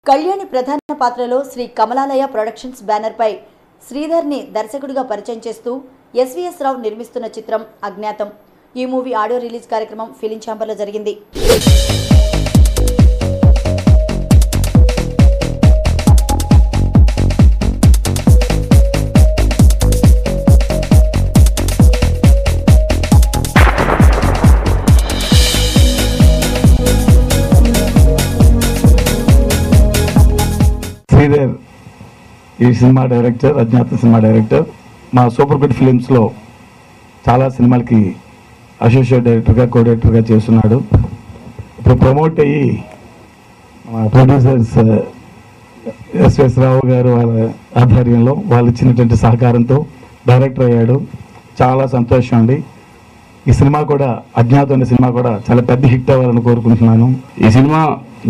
కళ్యాణి ప్రధాన పాత్రలో Shri కమలాలయ productions banner పై శ్రీధర్ ని దర్శకుడిగా పరిచయం చేస్తూ ఎస్వీఎస్ రావు నిర్మిస్తున్న చిత్రం అజ్ఞాతం. ఈ మూవీ ఆడియో రిలీజ్ కార్యక్రమం ఫిలిం ఛాంబర్లో జరిగింది. శ్రీధర్ ఈ సినిమా డైరెక్టర్, అజ్ఞాత సినిమా డైరెక్టర్. మా సూపర్ గుడ్ ఫిలిమ్స్లో చాలా సినిమాలకి అసోసియేట్ డైరెక్టర్గా, కో డైరెక్టర్గా చేస్తున్నాడు. ఇప్పుడు ప్రమోట్ అయ్యి మా ప్రొడ్యూసర్స్ ఎస్వీఎస్ రావు గారు వాళ్ళ ఆధ్వర్యంలో వాళ్ళు ఇచ్చినటువంటి సహకారంతో డైరెక్టర్ అయ్యాడు. చాలా సంతోషం అండి. ఈ సినిమా కూడా, అజ్ఞాతం అనే సినిమా కూడా చాలా పెద్ద హిట్ అవ్వాలని కోరుకుంటున్నాను. ఈ సినిమా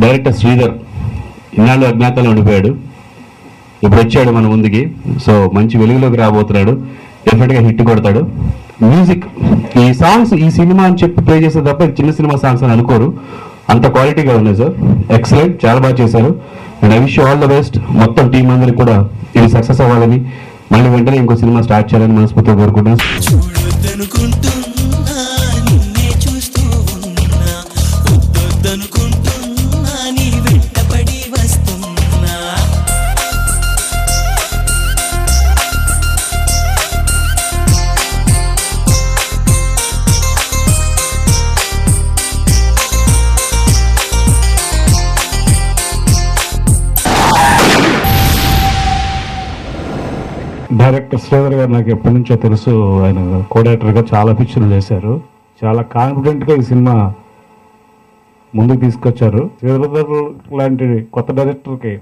డైరెక్టర్ శ్రీధర్ ఇన్నాళ్ళు అజ్ఞాతంలో ఉండిపోయాడు. ఇప్పుడు వచ్చాడు మన ముందుకి. సో మంచి వెలుగులోకి రాబోతున్నాడు. డెఫినెట్గా హిట్ కొడతాడు. మ్యూజిక్, ఈ సాంగ్స్ ఈ సినిమా అని చెప్పి ప్లే చేసే తప్ప చిన్న సినిమా సాంగ్స్ అని అనుకోరు. అంత క్వాలిటీగా ఉన్నాయి సార్. ఎక్సలెంట్, చాలా బాగా చేశారు. And I wish all the best. మొత్తం టీం అందరికి కూడా ఇది సక్సెస్ అవ్వాలని, మళ్ళీ వెంటనే ఇంకో సినిమా స్టార్ట్ చేయాలని మనస్ఫూర్తిగా కోరుకుంటున్నాను. డైరెక్టర్ శ్రీధర్ గారు నాకు ఎప్పటి నుంచో తెలుసు. ఆయన కో డైరెక్టర్గా చాలా పిక్చర్లు చేశారు. చాలా కాన్ఫిడెంట్గా ఈ సినిమా ముందుకు తీసుకొచ్చారు. శ్రీధర్ లాంటి కొత్త డైరెక్టర్కి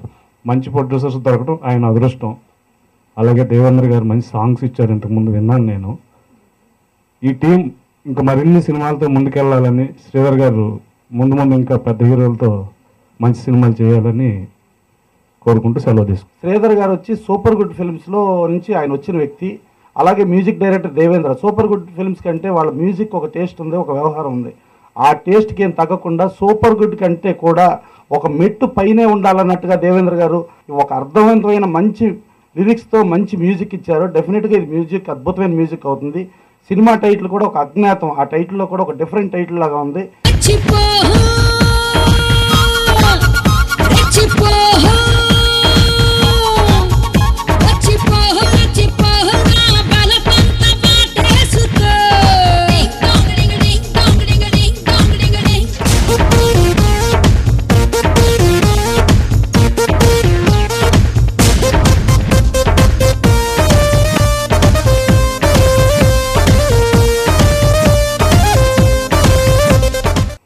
మంచి ప్రొడ్యూసర్స్ దొరకడం ఆయన అదృష్టం. అలాగే దేవేంద్ర గారు మంచి సాంగ్స్ ఇచ్చారు, ఇంతకుముందు విన్నాను నేను. ఈ టీం ఇంకా మరిన్ని సినిమాలతో ముందుకెళ్ళాలని, శ్రీధర్ గారు ముందు ఇంకా పెద్ద హీరోలతో మంచి సినిమాలు చేయాలని కోరుకుంటూ సెలవు తీసుకుంటాం. శ్రీధర్ గారు వచ్చి సూపర్ గుడ్ ఫిల్మ్స్లో నుంచి ఆయన వచ్చిన వ్యక్తి. అలాగే music director Devendra. Super good films కంటే వాళ్ళ మ్యూజిక్ ఒక టేస్ట్ ఉంది, ఒక వ్యవహారం ఉంది. ఆ టేస్ట్కి ఏం తగ్గకుండా సూపర్ గుడ్ కంటే కూడా ఒక మెట్టు పైనే ఉండాలన్నట్టుగా దేవేంద్ర గారు ఒక అర్థవంతమైన మంచి లిరిక్స్తో మంచి మ్యూజిక్ ఇచ్చారు. డెఫినెట్గా ఇది మ్యూజిక్ అద్భుతమైన మ్యూజిక్ అవుతుంది. సినిమా టైటిల్ కూడా ఒక అజ్ఞాతం. ఆ టైటిల్లో కూడా ఒక డిఫరెంట్ టైటిల్ లాగా ఉంది.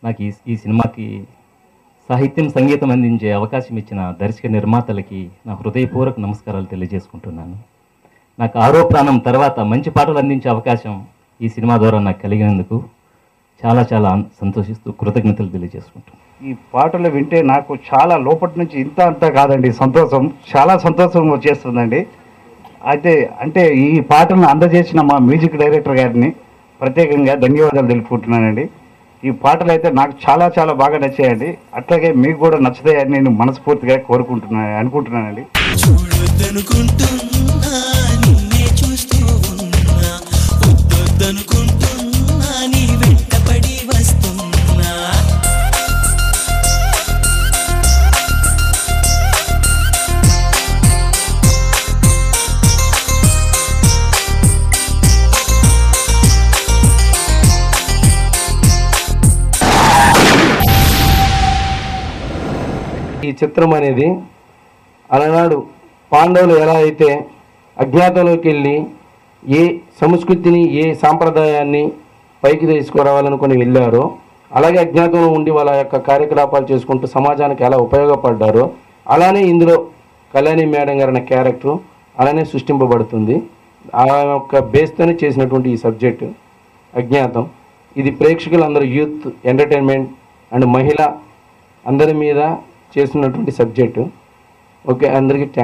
నాకు ఈ సినిమాకి సాహిత్యం, సంగీతం అందించే అవకాశం ఇచ్చిన దర్శక నిర్మాతలకి నా హృదయపూర్వక నమస్కారాలు తెలియజేసుకుంటున్నాను. నాకు ఆరో ప్రాణం తర్వాత మంచి పాటలు అందించే అవకాశం ఈ సినిమా ద్వారా నాకు కలిగినందుకు చాలా చాలా సంతోషిస్తూ కృతజ్ఞతలు తెలియజేసుకుంటున్నాను. ఈ పాటలు వింటే నాకు చాలా లోపటి నుంచి అంతా కాదండి, సంతోషం, చాలా సంతోషం వచ్చేస్తుందండి. అయితే అంటే ఈ పాటలను అందజేసిన మా మ్యూజిక్ డైరెక్టర్ గారిని ప్రత్యేకంగా ధన్యవాదాలు తెలుపుకుంటున్నానండి. ఈ పాటలు అయితే నాకు చాలా చాలా బాగా నచ్చాయండి. అట్లాగే మీకు కూడా నచ్చుతాయని నేను మనస్ఫూర్తిగా అనుకుంటున్నానండి. ఈ చిత్రం అనేది అలనాడు పాండవులు ఎలా అయితే అజ్ఞాతంలోకి వెళ్ళి ఏ సంస్కృతిని, ఏ సాంప్రదాయాన్ని పైకి తీసుకురావాలనుకుని వెళ్ళారో, అలాగే అజ్ఞాతంలో ఉండి వాళ్ళ యొక్క కార్యకలాపాలు చేసుకుంటూ సమాజానికి ఎలా ఉపయోగపడ్డారో, అలానే ఇందులో కళ్యాణి మేడం గారి అనే క్యారెక్టర్ అలానే సృష్టింపబడుతుంది. ఆ యొక్క బేస్తోనే చేసినటువంటి ఈ సబ్జెక్టు అజ్ఞాతం. ఇది ప్రేక్షకులందరూ యూత్ ఎంటర్టైన్మెంట్ అండ్ మహిళ అందరి మీద చేస్తున్నటువంటి సబ్జెక్టు. ఓకే, అందరికీ థ్యాంక్స్.